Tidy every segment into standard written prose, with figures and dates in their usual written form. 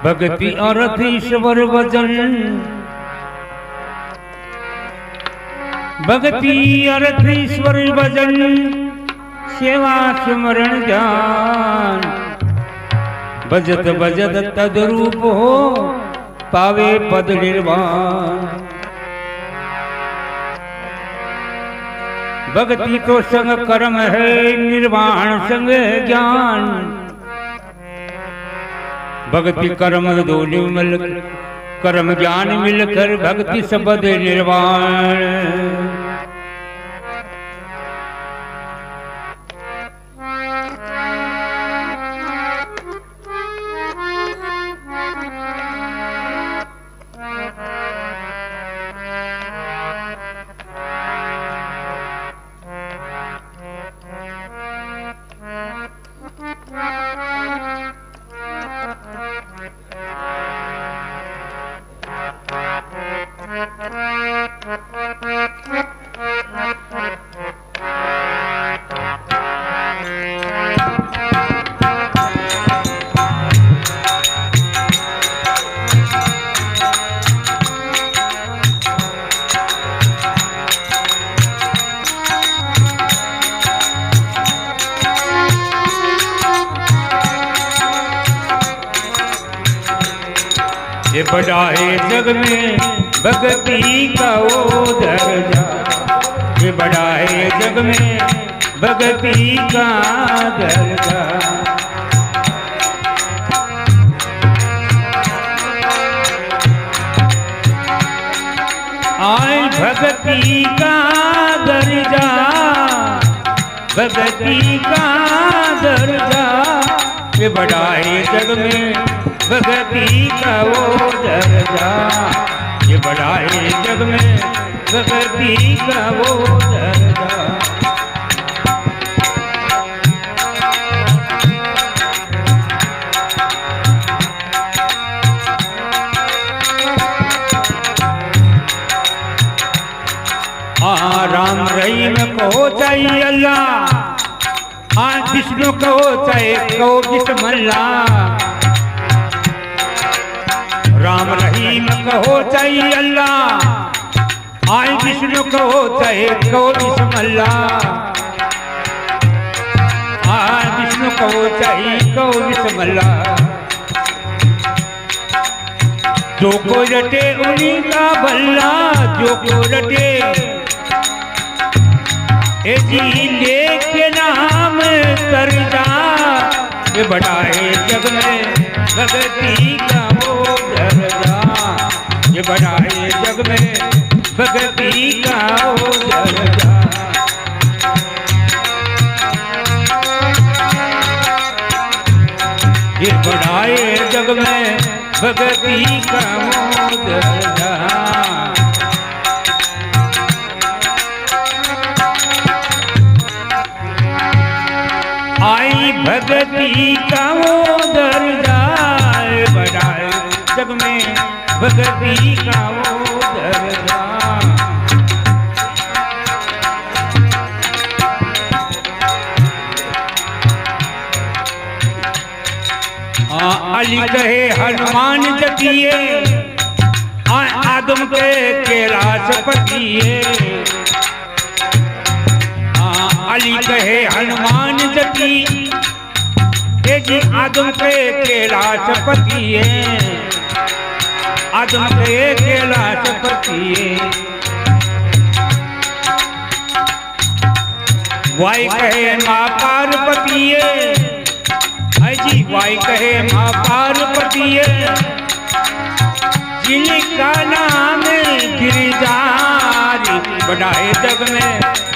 भक्ति अर्थ ईश्वर वचन, भक्ति अर्थ ईश्वर भजन, सेवा स्मरण ज्ञान, भजत भजत तद्रूप हो पावे पद निर्वाण। भक्ति तो संग कर्म है, निर्वाण संग ज्ञान। भक्ति कर्म दोनों मिलकर, कर्म ज्ञान मिलकर भक्ति सबद निर्वाण। ये बड़ा है जग में भक्ति का वो दर्जा, ये बड़ा है जग में भक्ति का दर्जा। आए भक्ति का दर्जा, भक्ति का दर्जा, ये बड़ा है जग में भक्ति का वो दर्जा, ये बड़ा है जग में भक्ति का वो दर्जा। राम रहीम को चाहिए अल्लाह, विष्णु को चाहे को बिस्मिल्ला। राम रहीम कहो चाहिए अल्लाह, आए विष्णु कहो चाहे को बिस्मिल्ला। आए विष्णु कहो चाहे को बिस्मिल्ला। जो को रटे उन्हीं का भल्ला, जो को रटे ए जी लेके नाम तर जा। ये बड़ा है जग में भक्ति का वो दर्जा, ये बड़ा है जग में भक्ति का वो दर्जा। ये बड़ा है जग में भक्ति का वो दर्जा। आई भक्ति का वो दर्जा, बड़ा है जग में भक्ति का वो दर्जा। अली कहे हनुमान जतिए, आदम के कैलाश पतिए। अली कहे हनुमान जती, ये जी आदम के कैलाश पतिए, आदम के कैलाश पतिए। वाई कहे माँ पार्वतीए, जी वाई कहे माँ पार्वतीए। जिनका नाम गिरधारी, बड़ा है जग में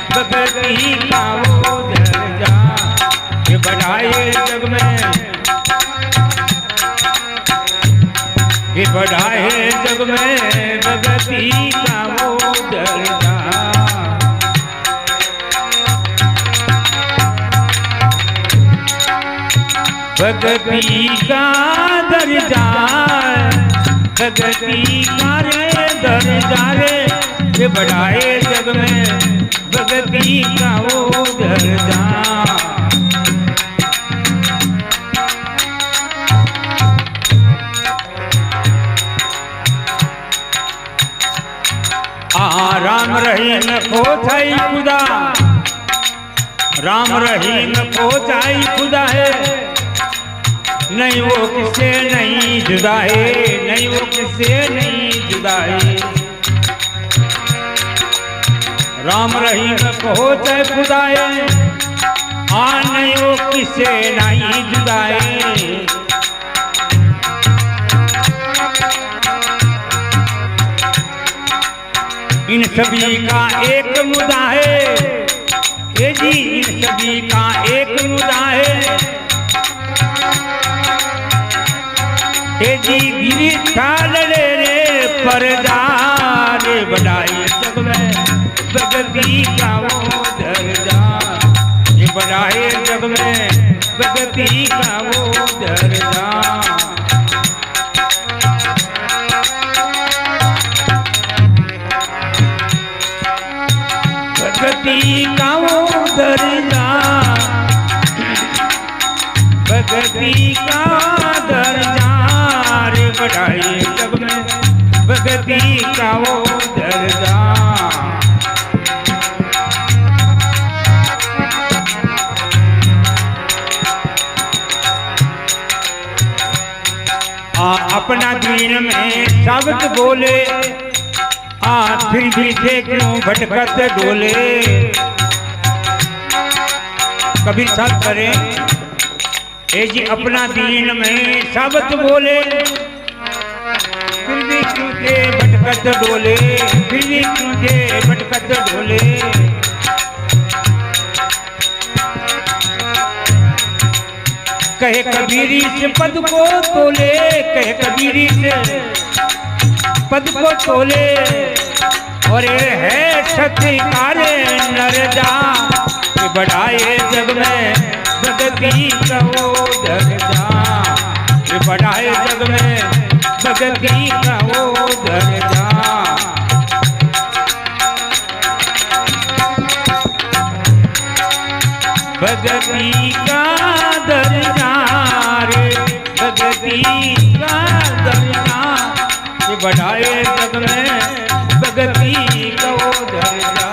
भक्ति का वो दर्जा, ये बड़ा है जग में, ये बड़ा है जग में भक्ति का वो दर्जा। भक्ति का दर्जा, भक्ति का रे दर्जा रे, ये बड़ा है जग में भक्ति का वो दर्जा। खो छाई खुदा, राम रहीम खो छाई खुदा है, नहीं वो किससे नहीं जुदा है, नहीं वो किससे नहीं जुदा है। राम रहीम खो छाई खुदा है, हाँ नहीं वो किससे नहीं जुदा है। इन सभी का एक मुद्दा है, ये जी इन सभी का एक मुद्दा है, ये जी गिरी छाल रे परदार, बढ़ाए जग में भगती का वो दर्जा, ये बढ़ाए जग में भगती का वो दर्जा। भगती का वो दर्जा, भगती का दर्जा, रे बढ़ाए जग में भगती का वो दर्जा। अपना दीन में शब्द बोले, फिर भी से क्यों भटकत डोले। कबीर साहब करें, ए जी अपना दीन में शब्द बोले, फिर भी क्यों से भटकत डोले, फिर भी क्यों से भटकत डोले। कहे कबीरी से पद को तोले, कहे कबीरी से पद को तोले, और ये है सत्कारे नरजा, ये बढ़ाए जग में भगती का वो दर्जा, ये बढ़ाए जग में भगती का वो दर्जा। भगती का दर्जा, रे भगती का दर्जा, ये बढ़ाए जग में भगती का वो दर्जा,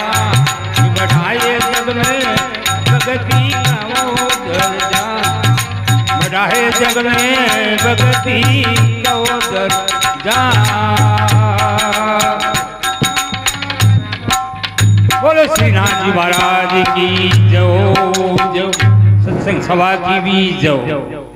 ये बढ़ाए जग में भगती का वो दर्जा, बढ़ाए जग में भगती का वो दर्जा। बोलो श्री नाथ जी महाराज की जय, सत्संग सभा की भी जय।